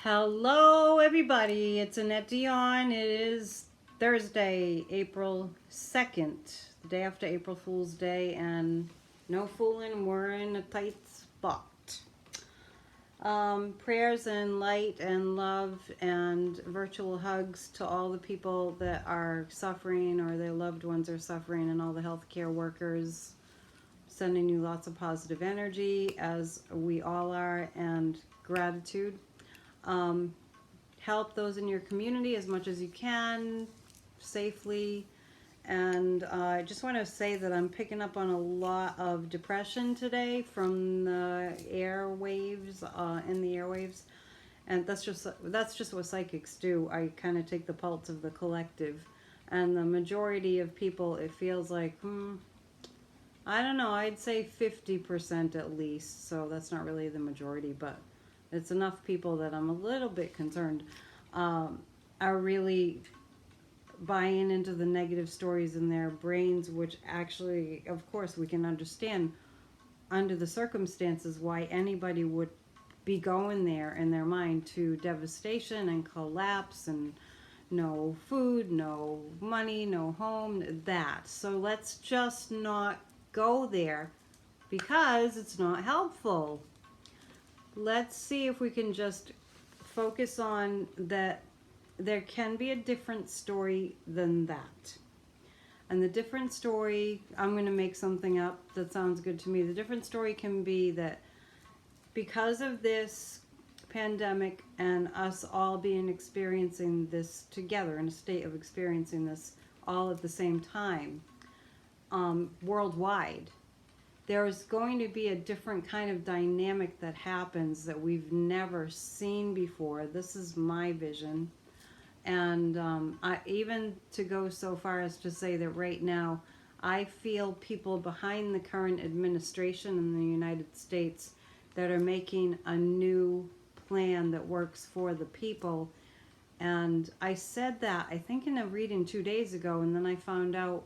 Hello, everybody. It's Annette Dion. It is Thursday, April 2nd, the day after April Fool's Day, and no fooling, we're in a tight spot. Prayers and light and love and virtual hugs to all the people that are suffering or their loved ones are suffering, and all the healthcare workers. Sending you lots of positive energy, as we all are, and gratitude. Help those in your community as much as you can, safely. And I just want to say that I'm picking up on a lot of depression today from the airwaves, in the airwaves. And that's just what psychics do. I kind of take the pulse of the collective. And the majority of people, it feels like, I don't know, I'd say 50% at least. So that's not really the majority, but it's enough people that I'm a little bit concerned, are really buying into the negative stories in their brains, which actually, of course, we can understand under the circumstances why anybody would be going there in their mind to devastation and collapse and no food, no money, no home, that. So let's just not go there because it's not helpful. Let's see if we can just focus on that there can be a different story than that. And the different story, I'm going to make something up that sounds good to me. The different story can be that because of this pandemic and us all experiencing this together, in a state of experiencing this all at the same time, worldwide, there's going to be a different kind of dynamic that happens that we've never seen before. This is my vision. And I even to go so far as to say that right now, I feel people behind the current administration in the United States that are making a new plan that works for the people. And I said that, I think, in a reading 2 days ago, and then I found out,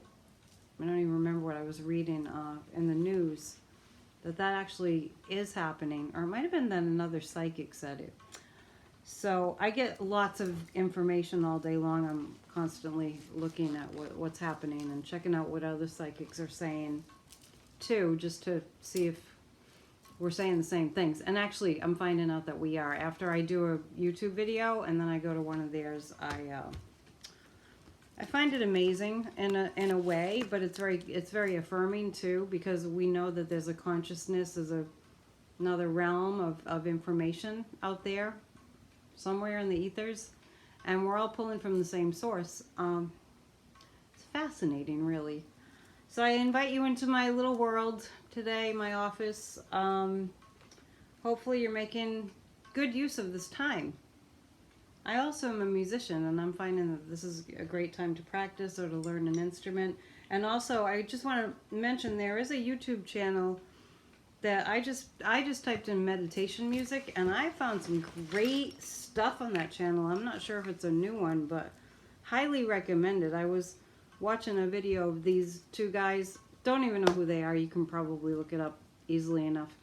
I don't even remember what I was reading in the news, that actually is happening. Or it might have been that another psychic said it. So I get lots of information all day long. I'm constantly looking at what's happening and checking out what other psychics are saying too, just to see if we're saying the same things. And actually, I'm finding out that we are. After I do a YouTube video and then I go to one of theirs, I find it amazing in a way, but it's very affirming too, because we know that there's a consciousness, there's another realm of information out there, somewhere in the ethers, and we're all pulling from the same source. It's fascinating, really. So I invite you into my little world today, my office. Hopefully you're making good use of this time. I also am a musician, and I'm finding that this is a great time to practice or to learn an instrument. And also, I just want to mention there is a YouTube channel that I just typed in meditation music, and I found some great stuff on that channel. I'm not sure if it's a new one, but highly recommended. I was watching a video of these two guys. Don't even know who they are. You can probably look it up easily enough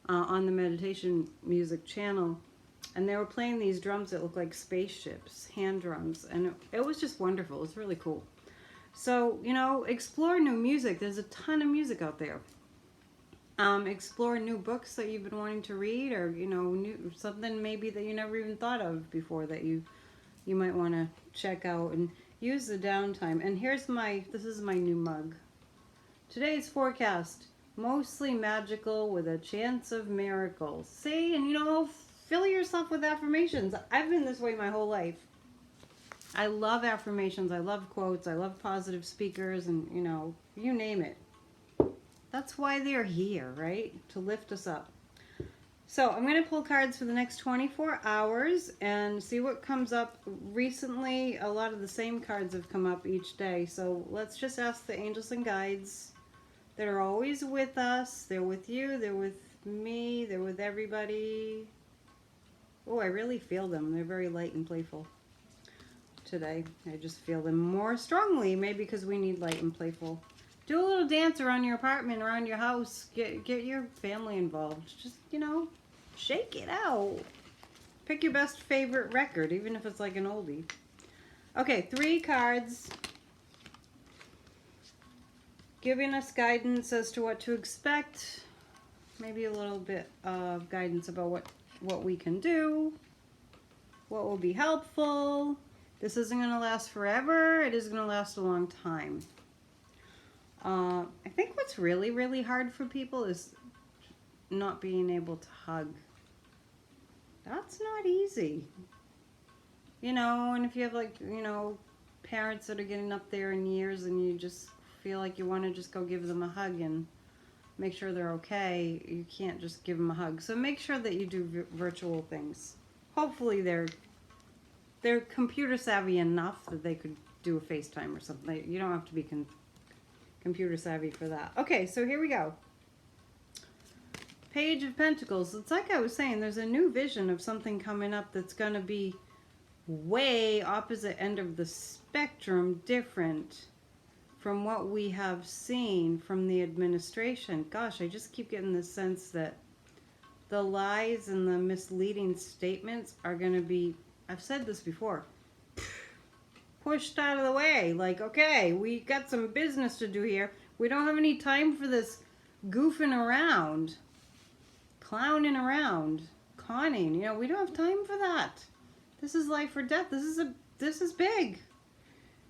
on the meditation music channel. And they were playing these drums that look like spaceships, hand drums. And it was just wonderful. It was really cool. So, explore new music. There's a ton of music out there. Explore new books that you've been wanting to read, or, something maybe that you never even thought of before that you might want to check out, and use the downtime. And this is my new mug. Today's forecast, mostly magical with a chance of miracles. See, and fill yourself with affirmations. I've been this way my whole life. I love affirmations. I love quotes. I love positive speakers, and you name it. That's why they're here, right? To lift us up. So I'm going to pull cards for the next 24 hours and see what comes up. Recently, a lot of the same cards have come up each day. So let's just ask the angels and guides that are always with us. They're with you. They're with me. They're with everybody. Oh, I really feel them. They're very light and playful today. I just feel them more strongly, maybe because we need light and playful. Do a little dance around your apartment, around your house. Get your family involved. Just, shake it out. Pick your best favorite record, even if it's like an oldie. Okay, 3 cards giving us guidance as to what to expect. Maybe a little bit of guidance about what we can do, what will be helpful. This isn't going to last forever. It is going to last a long time. I think what's really, really hard for people is not being able to hug. That's not easy. You know, and if you have like, you know, parents that are getting up there in years and you just feel like you want to just go give them a hug and make sure they're okay, you can't just give them a hug. So make sure that you do virtual things. Hopefully they're computer savvy enough that they could do a FaceTime or something. You don't have to be computer savvy for that. Okay, so here we go. Page of Pentacles. It's like I was saying, there's a new vision of something coming up that's going to be way opposite end of the spectrum, different from what we have seen from the administration. Gosh, I just keep getting the sense that the lies and the misleading statements are going to be, I've said this before, pushed out of the way. Like, okay, we got some business to do here. We don't have any time for this goofing around, clowning around, conning. You know, we don't have time for that. This is life or death. This is big.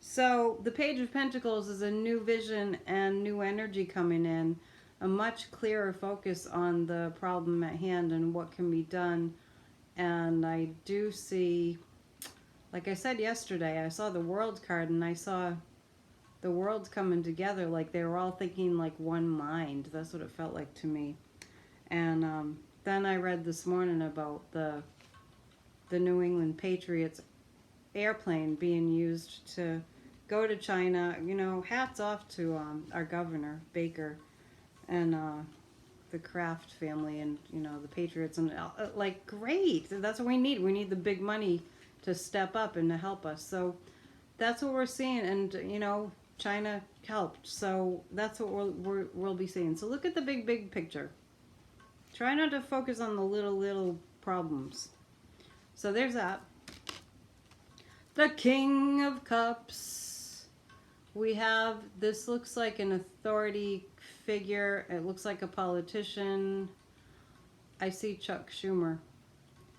So the Page of Pentacles is a new vision and new energy coming in, a much clearer focus on the problem at hand and what can be done. And I do see, like I said yesterday, I saw the World card and I saw the worlds coming together, like they were all thinking like one mind. That's what it felt like to me. And then I read this morning about the New England Patriots airplane being used to go to China. You know, hats off to our governor, Baker, and the Kraft family, and, you know, the Patriots, and like, great. That's what we need. We need the big money to step up and to help us. So that's what we're seeing, and, you know, China helped. So that's what we'll be seeing. So look at the big picture. Try not to focus on the little problems. So there's that. The King of Cups. We have, this looks like an authority figure. It looks like a politician. I see Chuck Schumer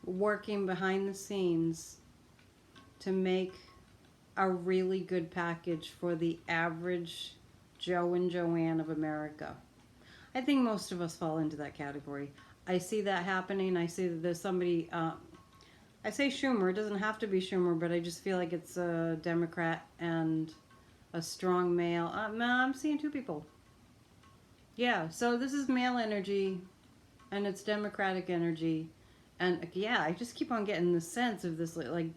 working behind the scenes to make a really good package for the average Joe and Joanne of America. I think most of us fall into that category. I see that happening. I see that there's somebody, I say Schumer, it doesn't have to be Schumer, but I just feel like it's a Democrat and a strong male. I'm seeing 2 people. Yeah, so this is male energy and it's Democratic energy. And yeah, I just keep on getting the sense of this, like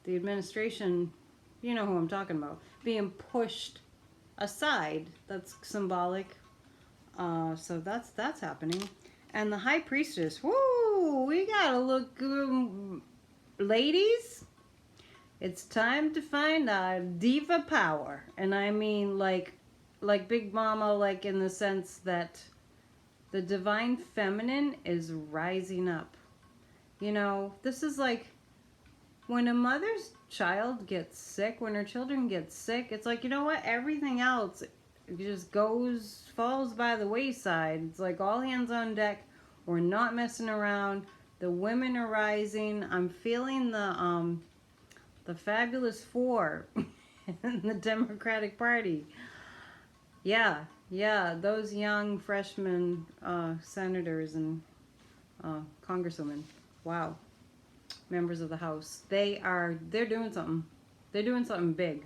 the administration, you know who I'm talking about, being pushed aside. That's symbolic. So that's happening. And the High Priestess, woo, we gotta look good. Ladies, it's time to find our diva power. And I mean like Big Mama, like in the sense that the divine feminine is rising up. You know, this is like when a mother's child gets sick, when her children get sick, it's like, you know what, everything else just falls by the wayside. It's like all hands on deck. We're not messing around. The women are rising. I'm feeling the Fabulous Four in the Democratic Party. Yeah, those young freshman senators and congresswomen. Wow. Members of the House. They're doing something. They're doing something big.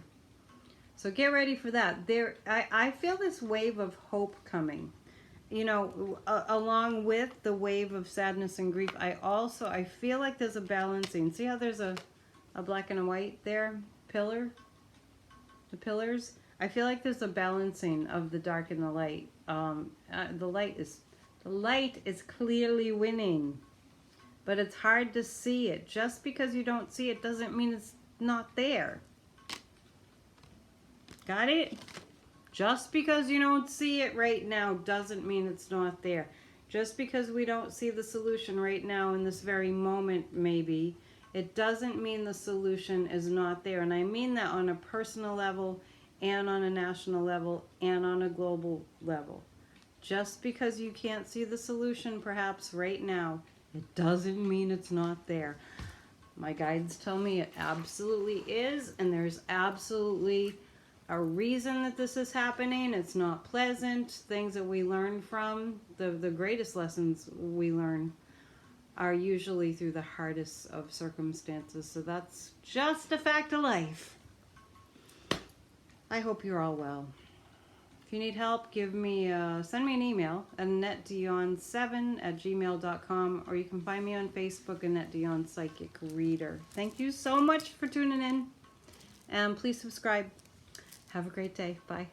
So get ready for that. I feel this wave of hope coming. You know, along with the wave of sadness and grief, I feel like there's a balancing. See how there's a black and a white there? The pillars? I feel like there's a balancing of the dark and the light. The light is clearly winning, but it's hard to see it. Just because you don't see it doesn't mean it's not there. Got it? Just because you don't see it right now doesn't mean it's not there. Just because we don't see the solution right now in this very moment, maybe, it doesn't mean the solution is not there. And I mean that on a personal level and on a national level and on a global level. Just because you can't see the solution perhaps right now, it doesn't mean it's not there. My guides tell me it absolutely is, and there's absolutely a reason that this is happening. It's not pleasant. Things that we learn from, the greatest lessons we learn are usually through the hardest of circumstances. So that's just a fact of life. I hope you're all well. If you need help, send me an email at AnnetteDion7@gmail.com, or you can find me on Facebook, Annette Dion Psychic Reader. Thank you so much for tuning in, and please subscribe. Have a great day. Bye.